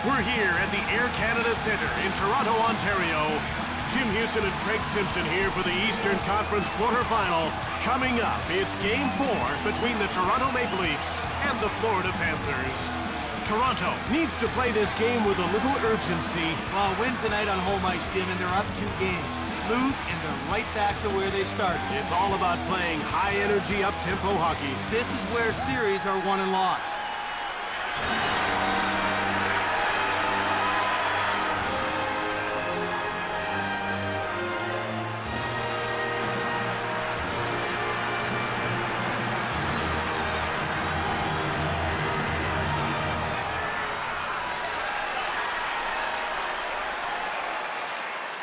We're here at the Air Canada Centre in Toronto, Ontario. Jim Houston and Craig Simpson here for the Eastern Conference quarterfinal. Coming up, it's Game 4 between the Toronto Maple Leafs and the Florida Panthers. Toronto needs to play this game with a little urgency. Well, win tonight on home ice, Jim, and they're up 2 games. Lose, and they're right back to where they started. It's all about playing high-energy, up-tempo hockey. This is where series are won and lost.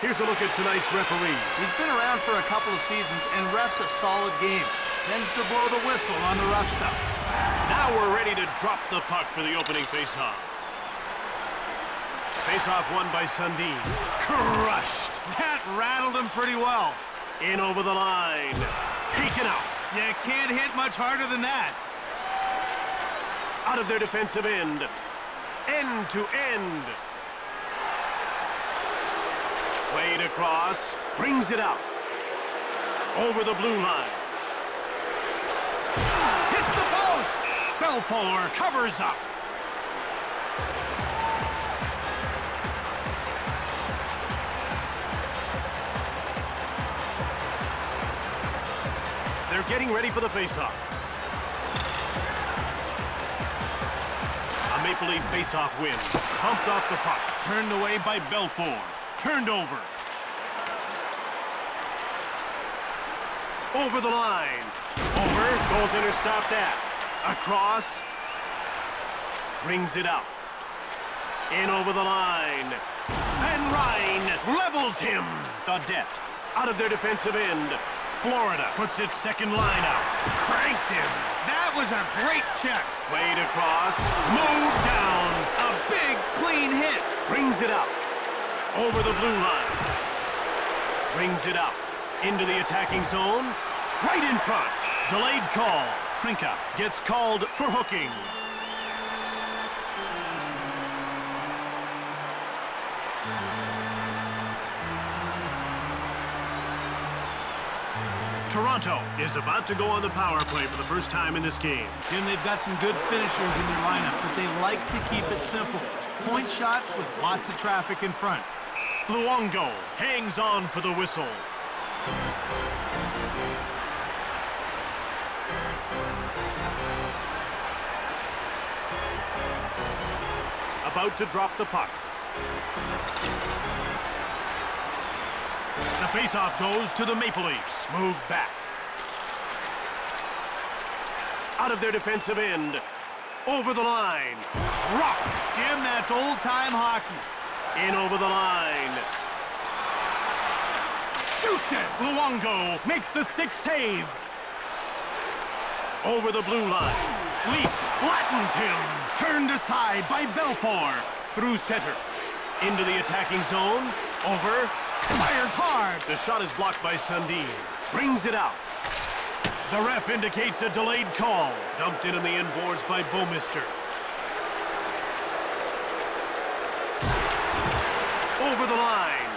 Here's a look at tonight's referee. He's been around for a couple of seasons and refs a solid game. Tends to blow the whistle on the rough stuff. Now we're ready to drop the puck for the opening faceoff. Faceoff won by Sundin. Crushed. That rattled him pretty well. In over the line. Taken out. You can't hit much harder than that. Out of their defensive end. End to end. Played across, brings it out. Over the blue line. Hits the post! Belfour covers up. They're getting ready for the faceoff. A Maple Leaf faceoff win. Bumped off the puck. Turned away by Belfour. Turned over. Over the line. Over. Goaltender stopped that. Across. Brings it out. In over the line. Van Ryn levels him. Audette out of their defensive end. Florida puts its second line out. Cranked him. That was a great check. Played across. Moved down. A big, clean hit. Brings it out. Over the blue line. Brings it out. Into the attacking zone. Right in front. Delayed call. Trinka gets called for hooking. Toronto is about to go on the power play for the first time in this game. Jim, they've got some good finishers in their lineup, but they like to keep it simple. Point shots with lots of traffic in front. Luongo hangs on for the whistle. About to drop the puck. The faceoff goes to the Maple Leafs. Moved back. Out of their defensive end. Over the line. Rocked. Jim, that's old-time hockey. In over the line. Shoots it. Luongo makes the stick save. Over the blue line. Leach flattens him. Turned aside by Belfour. Through center. Into the attacking zone. Over. Fires hard. The shot is blocked by Sundin. Brings it out. The ref indicates a delayed call. Dumped in on the inboards by Bouwmeester. Over the line.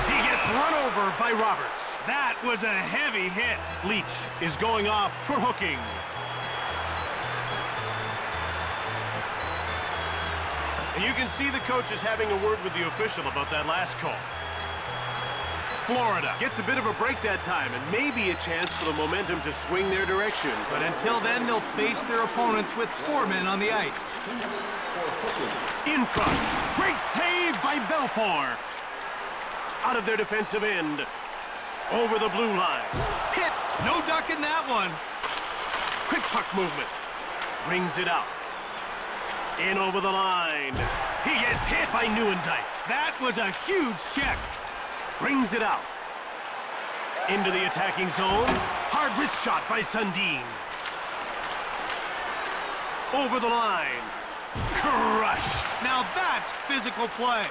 He gets run over by Roberts. That was a heavy hit. Leach is going off for hooking. And you can see the coach is having a word with the official about that last call. Florida gets a bit of a break that time and maybe a chance for the momentum to swing their direction. But until then, they'll face their opponents with 4 men on the ice. In front. Great save by Belfour. Out of their defensive end. Over the blue line. Hit. No ducking that one. Quick puck movement. Brings it out. In over the line. He gets hit by Nieuwendyk. That was a huge check. Brings it out. Into the attacking zone. Hard wrist shot by Sundin. Over the line. Crushed. Now that's physical play.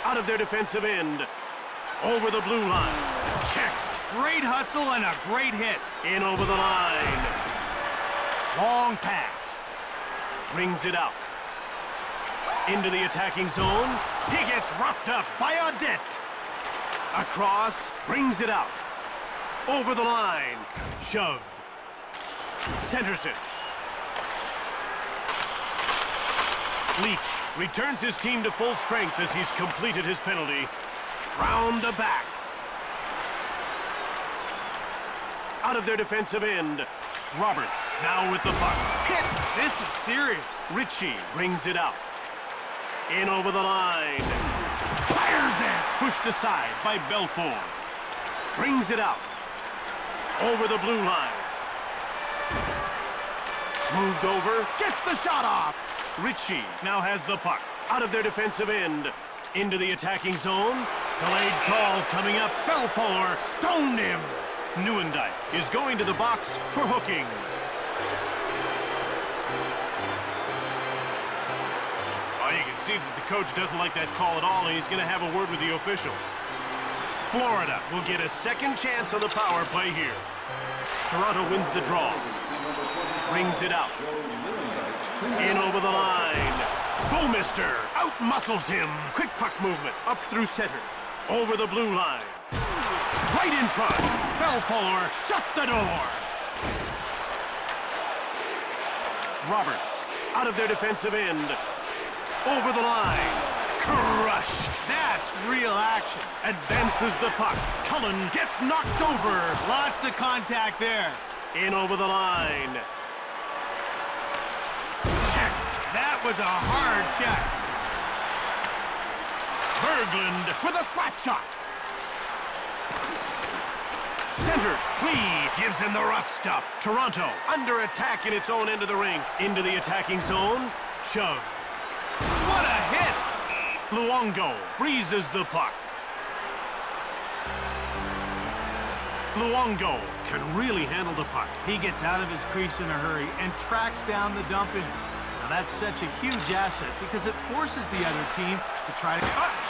Out of their defensive end. Over the blue line. Checked. Great hustle and a great hit. In over the line. Long pass. Brings it out. Into the attacking zone. He gets roughed up by Audette. Across, brings it out. Over the line. Shoved. Centers it. Leach returns his team to full strength as he's completed his penalty. Round the back. Out of their defensive end. Roberts now with the puck. Hit! This is serious. Ritchie brings it out. In over the line. Fires it! Pushed aside by Belfour. Brings it out. Over the blue line. Moved over. Gets the shot off. Ritchie now has the puck. Out of their defensive end. Into the attacking zone. Delayed call coming up. Belfour stoned him. Neuendijk is going to the box for hooking. Well, you can see that the coach doesn't like that call at all, and he's going to have a word with the official. Florida will get a second chance on the power play here. Toronto wins the draw. Brings it out. In over the line. Bouwmeester out-muscles him. Quick puck movement up through center. Over the blue line. Right in front. Belfour shut the door. Roberts out of their defensive end. Over the line. Crushed. That's real action. Advances the puck. Cullen gets knocked over. Lots of contact there. In over the line. Checked. That was a hard check. Berglund with a slap shot. Center, Clee gives him the rough stuff. Toronto under attack in its own end of the rink. Into the attacking zone. Shove. What a hit! Luongo freezes the puck. Luongo can really handle the puck. He gets out of his crease in a hurry and tracks down the dump-ins. Now that's such a huge asset because it forces the other team to try to...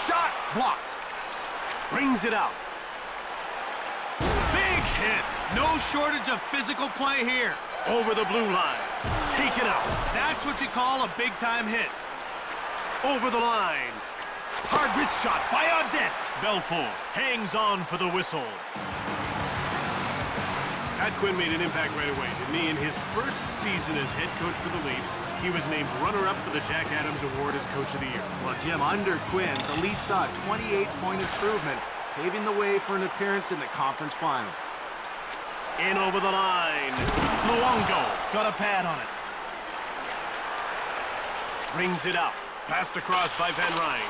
Shot blocked. Brings it out. Big hit. No shortage of physical play here. Over the blue line. Taken out. That's what you call a big-time hit. Over the line. Hard wrist shot by Audette. Belfour hangs on for the whistle. Pat Quinn made an impact right away, didn't he? In his first season as head coach for the Leafs, he was named runner-up for the Jack Adams Award as Coach of the Year. Well, Jim, under Quinn, the Leafs saw a 28-point improvement, paving the way for an appearance in the conference final. In over the line. Luongo got a pad on it. Brings it out. Passed across by Van Ryn.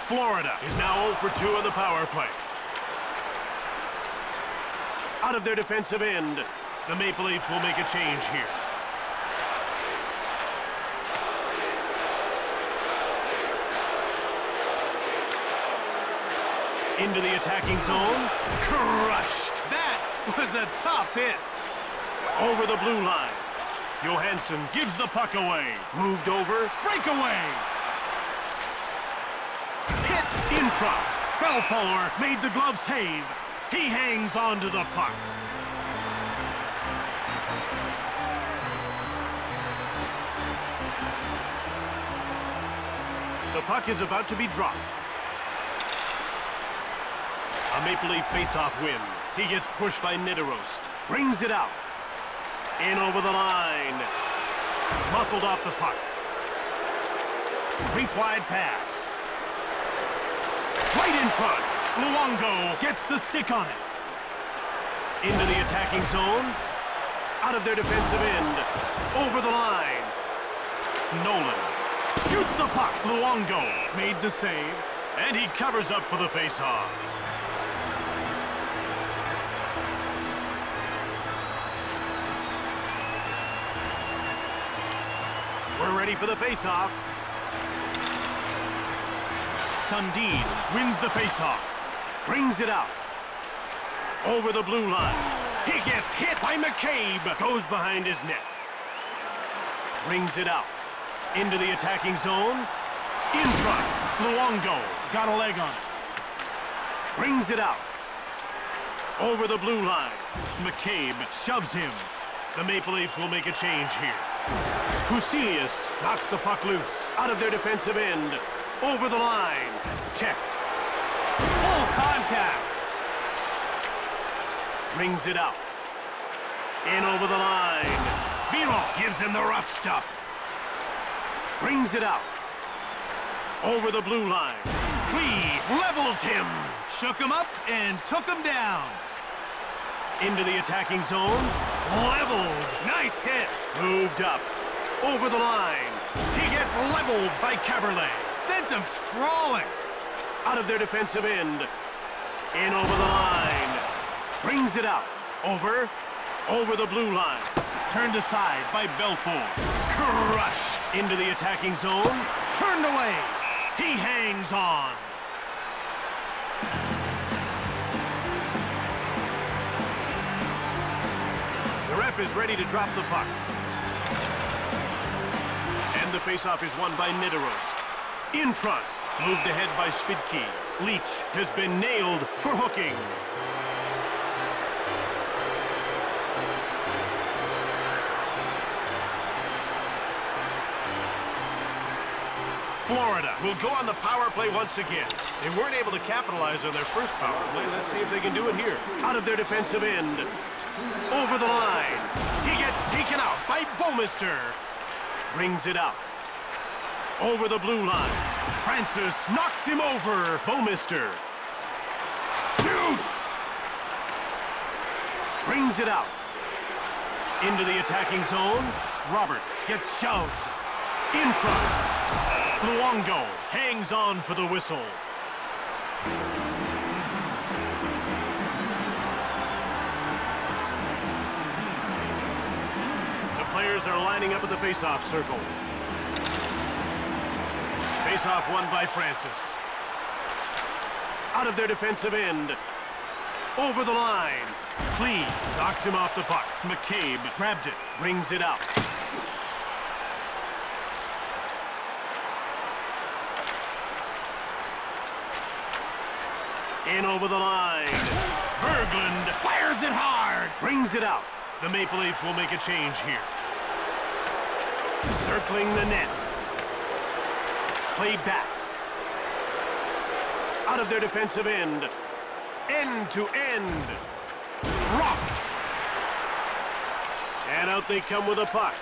Florida is now 0 for 2 on the power play. Out of their defensive end, the Maple Leafs will make a change here. Into the attacking zone. Crushed. That was a tough hit. Over the blue line. Johansson gives the puck away. Moved over. Breakaway. Hit in front. Belfour made the glove save. He hangs on to the puck. The puck is about to be dropped. A Maple Leaf face-off win. He gets pushed by Niederost. Brings it out. In over the line. Muscled off the puck. Rink-wide pass. Right in front. Luongo gets the stick on it. Into the attacking zone. Out of their defensive end. Over the line. Nolan shoots the puck. Luongo made the save. And he covers up for the face-off. We're ready for the face-off. Sundin wins the face-off. Brings it out. Over the blue line. He gets hit by McCabe. Goes behind his net. Brings it out. Into the attacking zone. In front. Luongo got a leg on it. Brings it out. Over the blue line. McCabe shoves him. The Maple Leafs will make a change here. Huselius knocks the puck loose out of their defensive end. Over the line. Checked. Full contact. Brings it out. In over the line. Vero gives him the rough stuff. Brings it out. Over the blue line. Klee levels him. Shook him up and took him down. Into the attacking zone. Leveled. Nice hit. Moved up. Over the line. He gets leveled by Caberlet. Sent him sprawling. Out of their defensive end. In over the line. Brings it out. Over the blue line. Turned aside by Belfour. Crushed into the attacking zone. Turned away. He hangs on. The ref is ready to drop the puck. And the faceoff is won by Nidaros. In front. Moved ahead by Spidke. Leach has been nailed for hooking. Florida will go on the power play once again. They weren't able to capitalize on their first power play. Let's see if they can do it here. Out of their defensive end. Over the line. He gets taken out by Bouwmeester. Brings it out. Over the blue line. Francis knocks him over. Bouwmeester. Shoots! Brings it out. Into the attacking zone. Roberts gets shoved. In front. Luongo hangs on for the whistle. The players are lining up at the face-off circle. Face-off won by Francis. Out of their defensive end. Over the line. Klee knocks him off the puck. McCabe grabbed it, brings it out. In over the line. Berglund fires it hard. Brings it out. The Maple Leafs will make a change here. Circling the net. Played back. Out of their defensive end. End to end. Rocked. And out they come with a puck.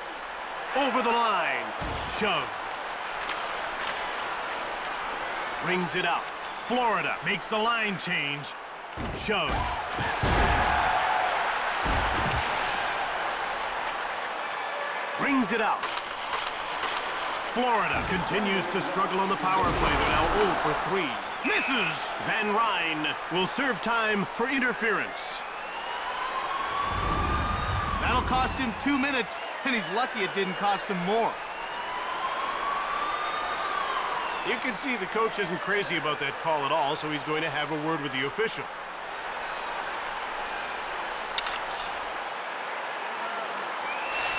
Over the line. Shove. Brings it out. Florida makes a line change. Shove. Brings it out. Florida continues to struggle on the power play. They're now 0 for 3. Misses! Van Ryn will serve time for interference. That'll cost him 2 minutes, and he's lucky it didn't cost him more. You can see the coach isn't crazy about that call at all, so he's going to have a word with the official.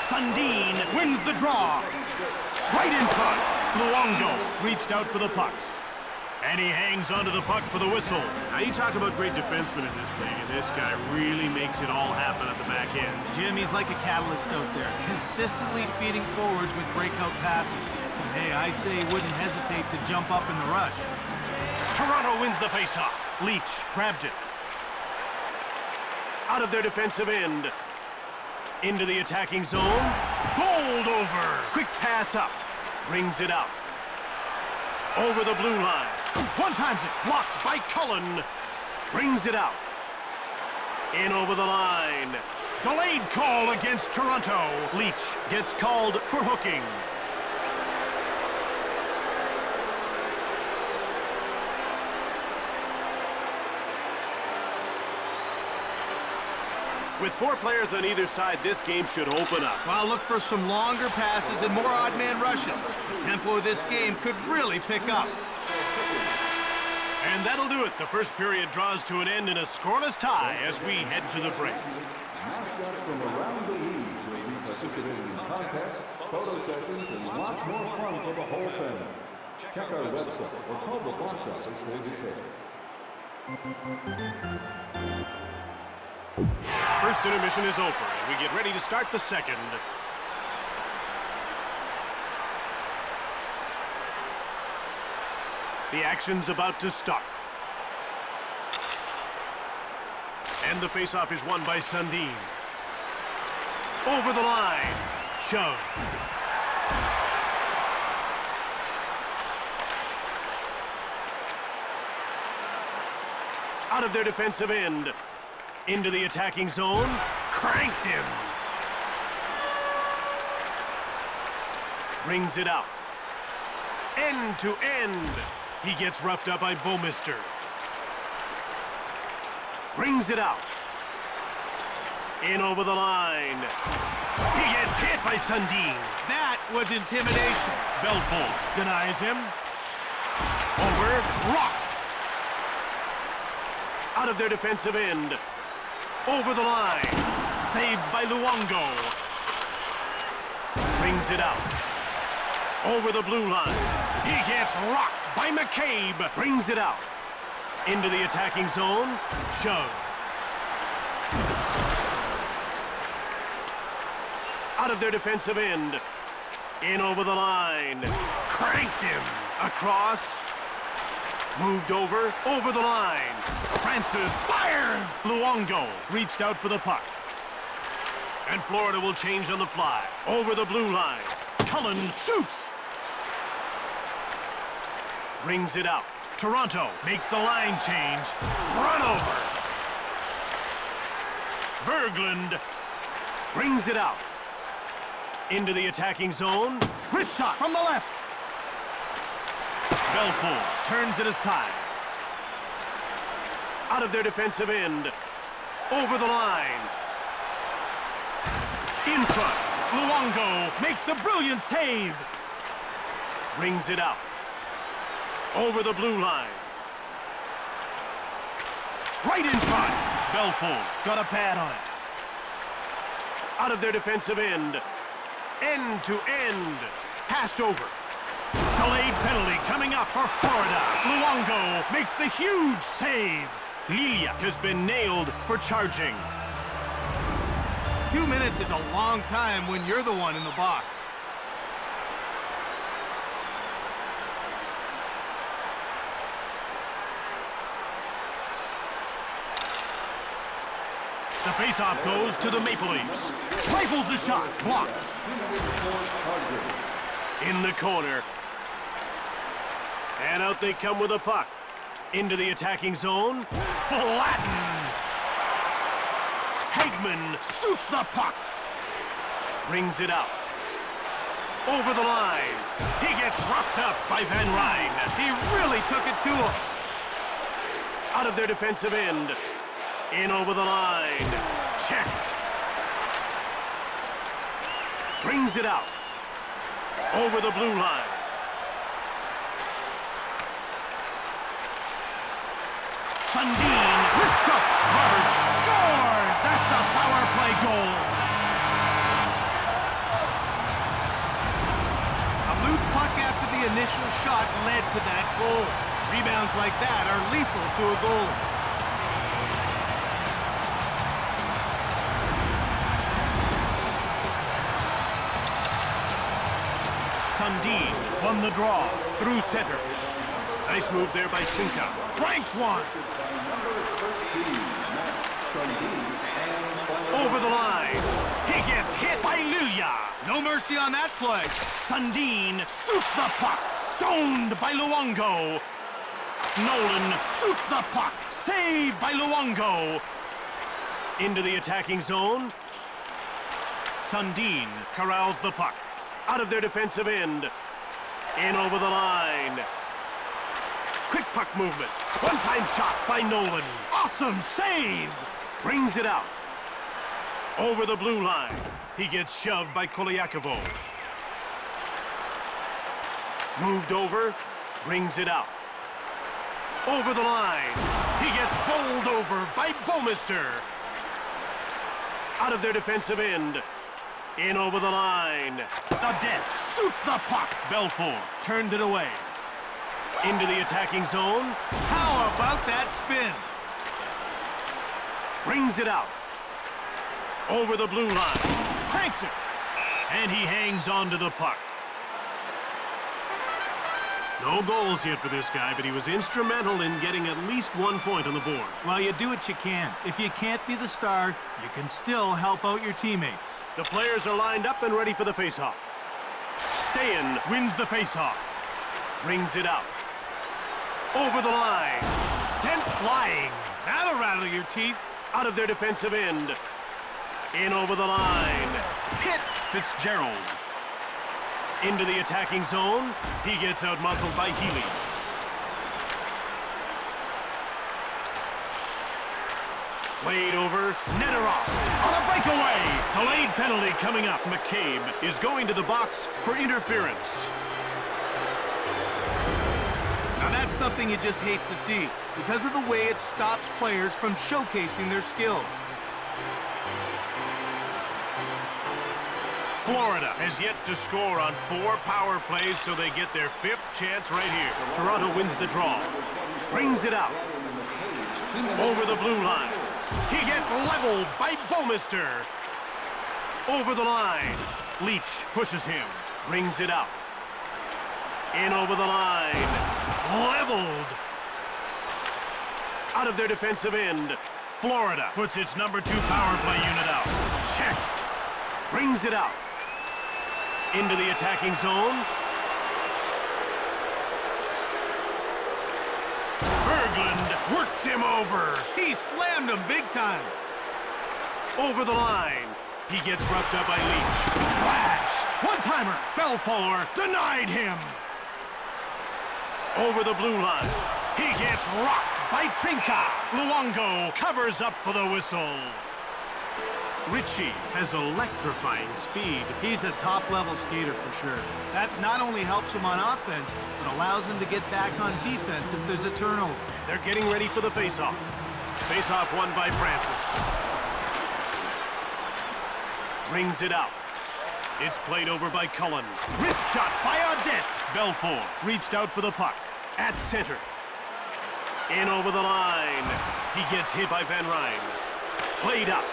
Sundin wins the draw. Right in front. Luongo reached out for the puck. And he hangs onto the puck for the whistle. Now, you talk about great defensemen in this league, and this guy really makes it all happen at the back end. Jim, he's like a catalyst out there, consistently feeding forwards with breakout passes. And hey, I say he wouldn't hesitate to jump up in the rush. Toronto wins the faceoff. Leach grabbed it. Out of their defensive end. Into the attacking zone. Bowled over. Quick pass up. Brings it out. Over the blue line. One-times it. Blocked by Cullen. Brings it out. In over the line. Delayed call against Toronto. Leach gets called for hooking. With 4 players on either side, this game should open up. Well, look for some longer passes and more odd man rushes. The tempo of this game could really pick up. And that'll do it. The first period draws to an end in a scoreless tie as we head to the break. Mascots from around the league will be participating in contests, photo sessions, and lots more fun for the whole family. Check our website or call the box office for details. First intermission is over, and we get ready to start the second. The action's about to start. And the faceoff is won by Sundin. Over the line. Shove. Out of their defensive end. Into the attacking zone. Cranked him. Brings it out. End to end. He gets roughed up by Bouwmeester. Brings it out. In over the line. He gets hit by Sundin. That was intimidation. Belfort denies him. Over. Rocked. Out of their defensive end. Over the line. Saved by Luongo. Brings it out. Over the blue line. He gets rocked by McCabe. Brings it out. Into the attacking zone. Shove. Out of their defensive end. In over the line. Cranked him. Across. Moved over. Over the line. Francis fires. Luongo reached out for the puck. And Florida will change on the fly. Over the blue line. Cullen shoots. Brings it out. Toronto makes a line change. Run over. Berglund brings it out. Into the attacking zone. Wrist shot from the left. Belfort turns it aside. Out of their defensive end. Over the line. In front. Luongo makes the brilliant save. Brings it out. Over the blue line. Right in front. Belfort got a pad on it. Out of their defensive end. End to end. Passed over. Delayed penalty coming up for Florida. Luongo makes the huge save. Lilia has been nailed for charging. 2 minutes is a long time when you're the one in the box. The faceoff goes to the Maple Leafs. Rifles the shot. Blocked. In the corner. And out they come with a puck. Into the attacking zone. Flattened. Hagman shoots the puck. Brings it out. Over the line. He gets roughed up by Van Ryn. He really took it to him. Out of their defensive end. In over the line. Checked. Brings it out. Over the blue line. Sundin with shot. Roberts scores! That's a power play goal. A loose puck after the initial shot led to that goal. Rebounds like that are lethal to a goalie. Sundin won the draw through center. Nice move there by Cinca. Ranks one. Over the line. He gets hit by Lilia. No mercy on that play. Sundin shoots the puck. Stoned by Luongo. Nolan shoots the puck. Saved by Luongo. Into the attacking zone. Sundin corrals the puck. Out of their defensive end. In over the line. Quick puck movement. One-time shot by Nolan. Awesome save. Brings it out. Over the blue line. He gets shoved by Kolyakovo. Moved over. Brings it out. Over the line. He gets bowled over by Bouwmeester. Out of their defensive end. In over the line. Adet shoots the puck. Belfort turned it away. Into the attacking zone. How about that spin? Brings it out. Over the blue line. Cranks it. And he hangs on to the puck. No goals yet for this guy, but he was instrumental in getting at least 1 point on the board. Well, you do what you can. If you can't be the star, you can still help out your teammates. The players are lined up and ready for the faceoff. Stayen wins the faceoff. Brings it out. Over the line. Sent flying. That'll rattle your teeth. Out of their defensive end. In over the line. Hit Fitzgerald. Into the attacking zone. He gets out-muscled by Healy. Played over. Nederost on a breakaway. Delayed penalty coming up. McCabe is going to the box for interference. Now that's something you just hate to see because of the way it stops players from showcasing their skills. Florida has yet to score on 4 power plays, so they get their 5th chance right here. Toronto wins the draw. Brings it out. Over the blue line. He gets leveled by Bouwmeester. Over the line. Leach pushes him. Brings it out. In over the line. Leveled. Out of their defensive end. Florida puts its number 2 power play unit out. Checked. Brings it out. Into the attacking zone. Berglund works him over. He slammed him big time. Over the line. He gets roughed up by Leach. Flashed. One-timer. Belfour denied him. Over the blue line. He gets rocked by Trinka. Luongo covers up for the whistle. Ritchie has electrifying speed. He's a top-level skater for sure. That not only helps him on offense, but allows him to get back on defense if there's a turnover. They're getting ready for the face-off. Face-off won by Francis. Brings it out. It's played over by Cullen. Wrist shot by Audette. Belfour reached out for the puck. At center. In over the line. He gets hit by Van Ryn. Played up.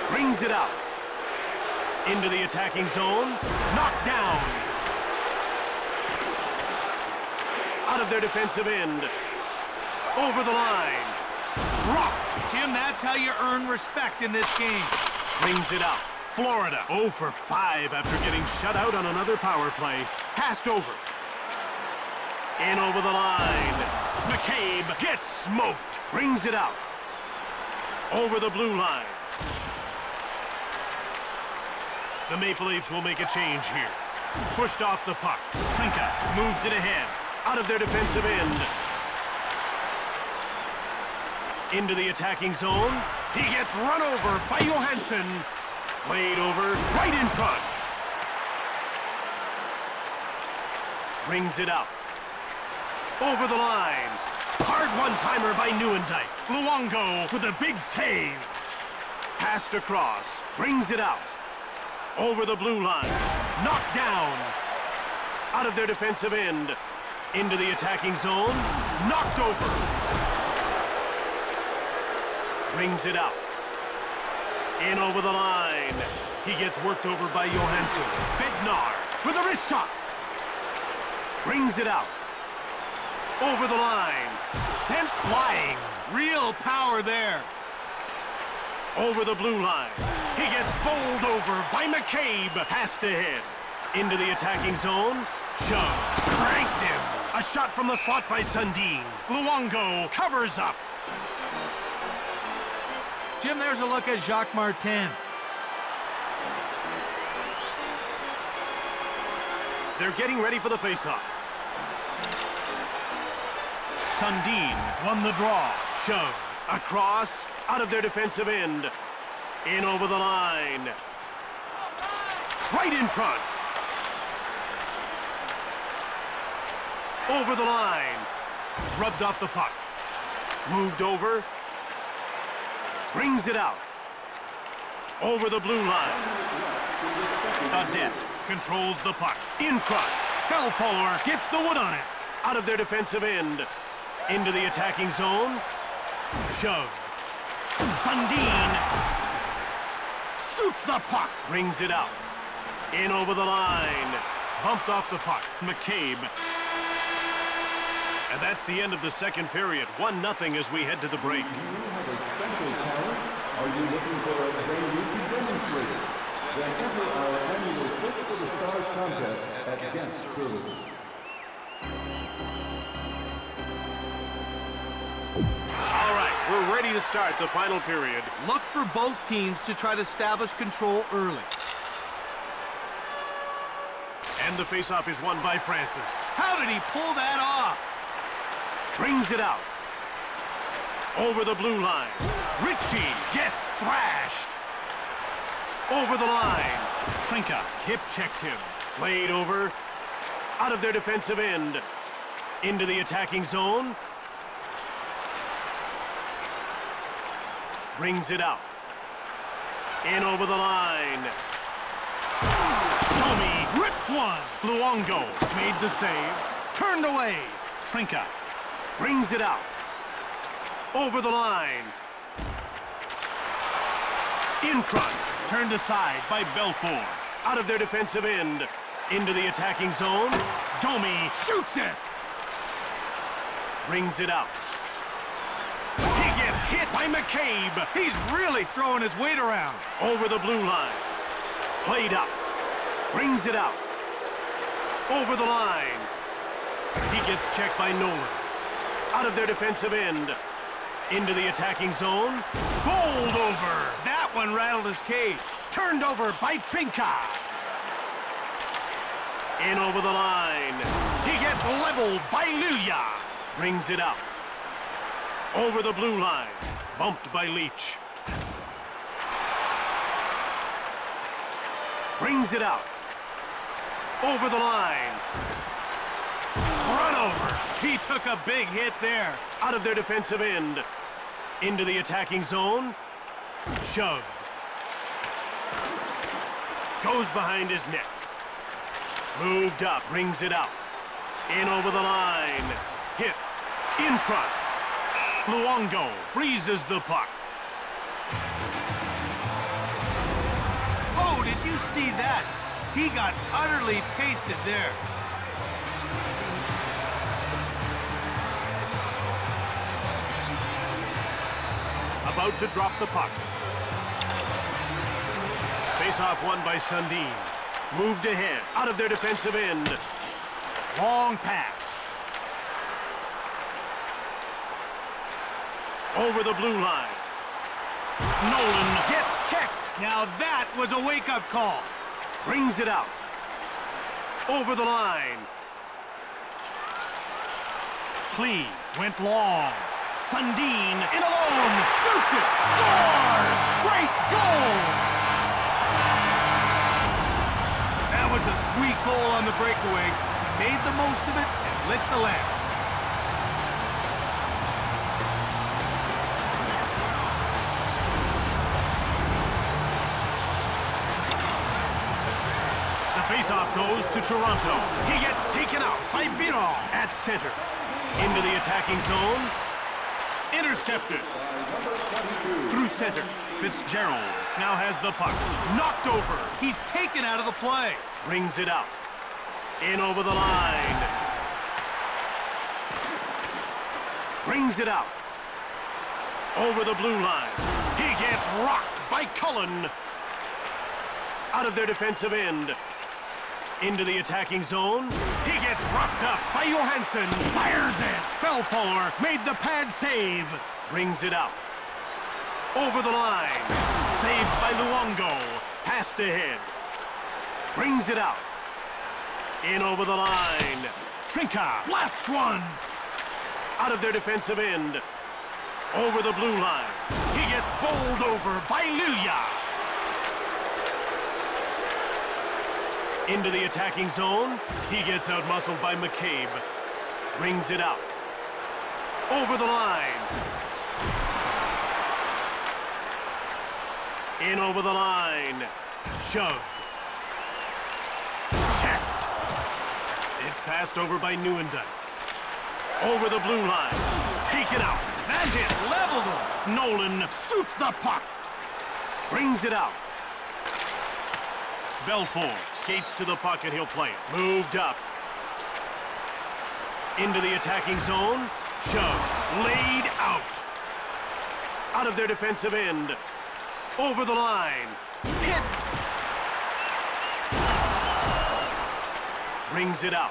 Brings it out. Into the attacking zone. Knocked down. Out of their defensive end. Over the line. Rocked. Jim, that's how you earn respect in this game. Brings it out. Florida 0 for 5 after getting shut out on another power play. Passed over. In over the line. McCabe gets smoked. Brings it out. Over the blue line. The Maple Leafs will make a change here. Pushed off the puck. Trinka moves it ahead. Out of their defensive end. Into the attacking zone. He gets run over by Johansson. Played over right in front. Brings it out. Over the line. Hard one-timer by Nieuwendyk. Luongo with a big save. Passed across. Brings it out. Over the blue line. Knocked down. Out of their defensive end. Into the attacking zone. Knocked over. Brings it out. In over the line. He gets worked over by Johansson. Bednar with a wrist shot. Brings it out. Over the line. Sent flying. Real power there. Over the blue line. He gets bowled over by McCabe. Passed ahead. Into the attacking zone. Shove. Cranked him. A shot from the slot by Sundin. Luongo covers up. Jim, there's a look at Jacques Martin. They're getting ready for the faceoff. Sundin won the draw. Shove. Across. Out of their defensive end. In over the line. Right in front. Over the line. Rubbed off the puck. Moved over. Brings it out. Over the blue line. Audette controls the puck. In front. Belfour gets the wood on it. Out of their defensive end. Into the attacking zone. Shove. Sundin shoots the puck. Brings it out. In over the line. Bumped off the puck. McCabe. And that's the end of the second period. 1-0 as we head to the break. Do you have a special talent? Are you looking for a way you can demonstrate it? Then enter our annual Switch for the Stars contest at Guest Services. All right, we're ready to start the final period. Look for both teams to try to establish control early. And the faceoff is won by Francis. How did he pull that off? Brings it out. Over the blue line. Ritchie gets thrashed. Over the line. Trinka hip checks him. Played over. Out of their defensive end. Into the attacking zone. Brings it out. In over the line. Domi rips one. Luongo made the save. Turned away. Trinka brings it out. Over the line. In front. Turned aside by Belfour. Out of their defensive end. Into the attacking zone. Domi shoots it. Brings it out. He gets hit by McCabe. He's really throwing his weight around. Over the blue line. Played up. Brings it out. Over the line. He gets checked by Nolan. Out of their defensive end. Into the attacking zone. Bowled over. That one rattled his cage. Turned over by Trinka. In over the line. He gets leveled by Lilia. Brings it out. Over the blue line. Bumped by Leach. Brings it out. Over the line. Run over. He took a big hit there. Out of their defensive end. Into the attacking zone. Shoved. Goes behind his net. Moved up. Brings it out. In over the line. Hit. In front. Luongo freezes the puck. Oh, did you see that? He got utterly pasted there. About to drop the puck. Face-off won by Sundin. Moved ahead. Out of their defensive end. Long pass. Over the blue line. Nolan gets checked. Now that was a wake-up call. Brings it out. Over the line. Klee went long. Sundin in alone. Shoots it. Scores! Great goal! That was a sweet goal on the breakaway. He made the most of it and lit the lamp. Faceoff goes to Toronto. He gets taken out by Biron at center. Into the attacking zone. Intercepted. Through center. Fitzgerald now has the puck. Knocked over. He's taken out of the play. Brings it out. In over the line. Brings it out. Over the blue line. He gets rocked by Cullen. Out of their defensive end. Into the attacking zone. He gets rocked up by Johansson. Fires it. Belfour made the pad save. Brings it out. Over the line. Saved by Luongo. Passed ahead. Brings it out. In over the line. Trinka blasts one. Out of their defensive end. Over the blue line. He gets bowled over by Lilia. Into the attacking zone. He gets out-muscled by McCabe. Brings it out. Over the line. In over the line. Shoved. Checked. It's passed over by Nieuwendyk. Over the blue line. Taken out. And it leveled him. Nolan shoots the puck. Brings it out. Belfour skates to the puck and he'll play it. Moved up. Into the attacking zone. Shove. Laid out. Out of their defensive end. Over the line. Hit. Brings it out.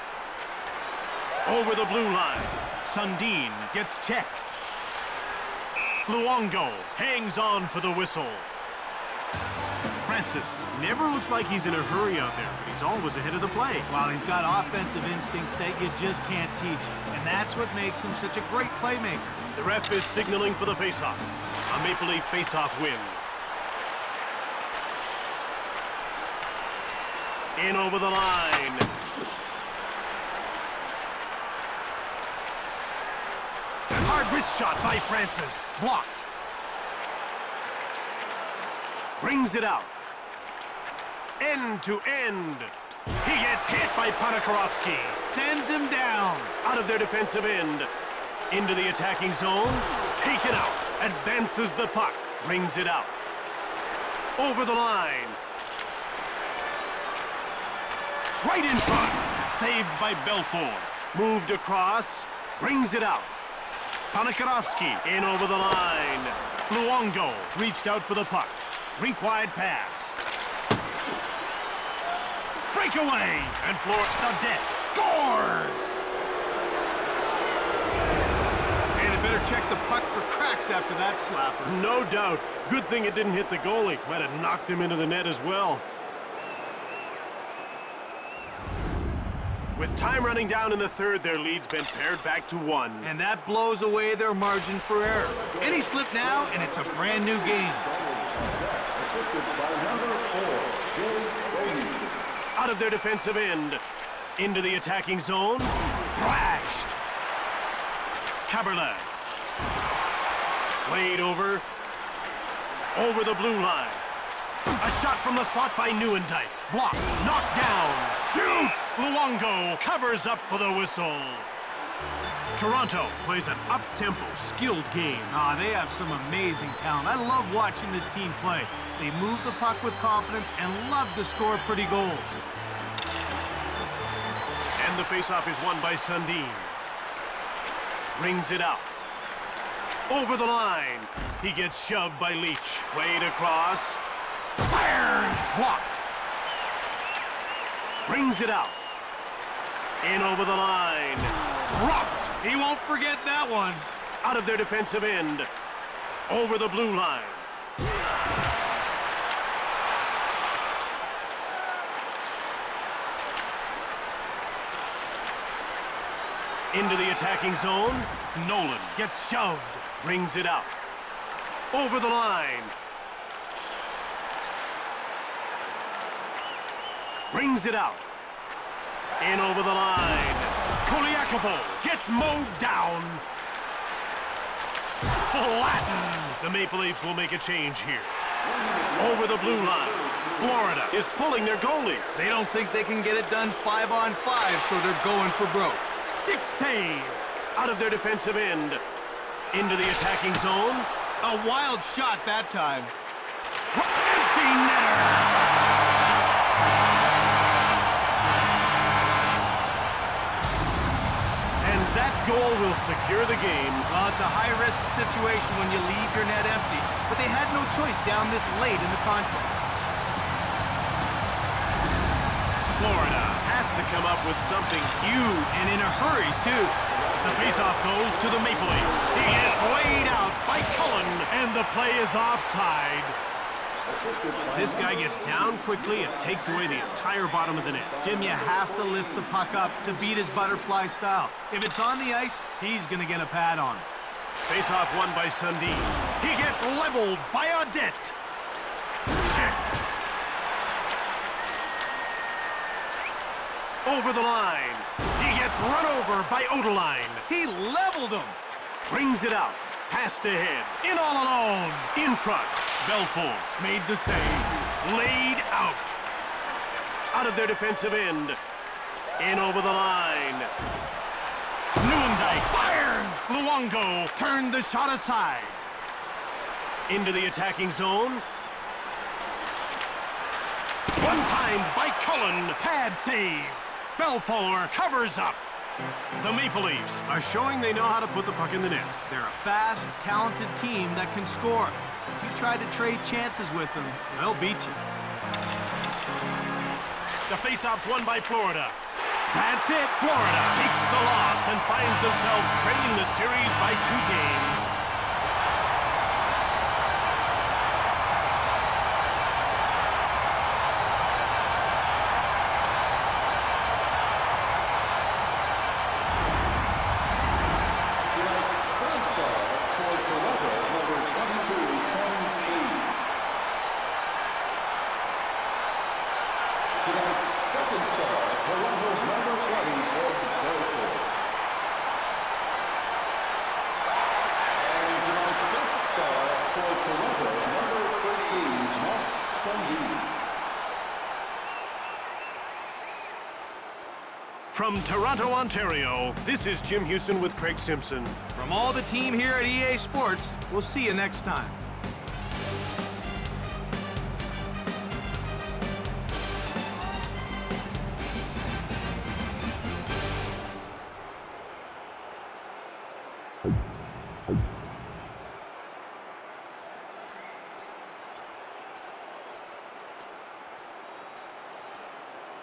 Over the blue line. Sundin gets checked. Luongo hangs on for the whistle. Francis never looks like he's in a hurry out there, but he's always ahead of the play. Well, he's got offensive instincts that you just can't teach, and that's what makes him such a great playmaker. The ref is signaling for the faceoff. A Maple Leaf faceoff win. In over the line. Hard wrist shot by Francis. Blocked. Brings it out. End to end. He gets hit by Panakarovsky. Sends him down. Out of their defensive end. Into the attacking zone. Taken out. Advances the puck. Brings it out. Over the line. Right in front. Saved by Belfour. Moved across. Brings it out. Panakarovsky in over the line. Luongo reached out for the puck. Rink-wide pass. Breakaway. And Florida scores! And it better check the puck for cracks after that slapper. No doubt. Good thing it didn't hit the goalie. Might have knocked him into the net as well. With time running down in the third, their lead's been pared back to 1. And that blows away their margin for error. Any slip now, and it's a brand new game. Out of their defensive end. Into the attacking zone. Thrashed. Kaberle. Played over. Over the blue line. A shot from the slot by Nieuwendyk. Blocked. Knocked down. Shoots! Luongo covers up for the whistle. Toronto plays an up-tempo, skilled game. They have some amazing talent. I love watching this team play. They move the puck with confidence and love to score pretty goals. And the faceoff is won by Sundin. Brings it out. Over the line. He gets shoved by Leach. Played across. Fires! Blocked. Brings it out. In over the line. Rocked. He won't forget that one. Out of their defensive end. Over the blue line. Into the attacking zone. Nolan gets shoved. Brings it out. Over the line. Brings it out. In over the line. Koliakovo gets mowed down. Flattened. The Maple Leafs will make a change here. Over the blue line. Florida is pulling their goalie. They don't think they can get it done 5-on-5, so they're going for broke. Stick save. Out of their defensive end. Into the attacking zone. A wild shot that time. Empty netter. That goal will secure the game. Well, it's a high-risk situation when you leave your net empty, but they had no choice down this late in the contest. Florida has to come up with something huge. And in a hurry, too. The faceoff goes to the Maple Leafs. He gets laid out by Cullen, and the play is offside. This guy gets down quickly and takes away the entire bottom of the net. Jim, you have to lift the puck up to beat his butterfly style. If it's on the ice, he's going to get a pad on it. Face-off won by Sundin. He gets leveled by Audette. Checked. Over the line. He gets run over by Oderline. He leveled him. Brings it out. Passed ahead. In all alone. In front. Belfour made the save. Laid out. Out of their defensive end. In over the line. Nieuwendyk fires. Luongo turned the shot aside. Into the attacking zone. One-timed by Cullen. Pad save. Belfour covers up. The Maple Leafs are showing they know how to put the puck in the net. They're a fast, talented team that can score. If you try to trade chances with them, they'll beat you. The faceoff's won by Florida. That's it. Florida takes the loss and finds themselves trailing the series by 2 games. From Toronto, Ontario, this is Jim Houston with Craig Simpson. From all the team here at EA Sports, we'll see you next time.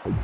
You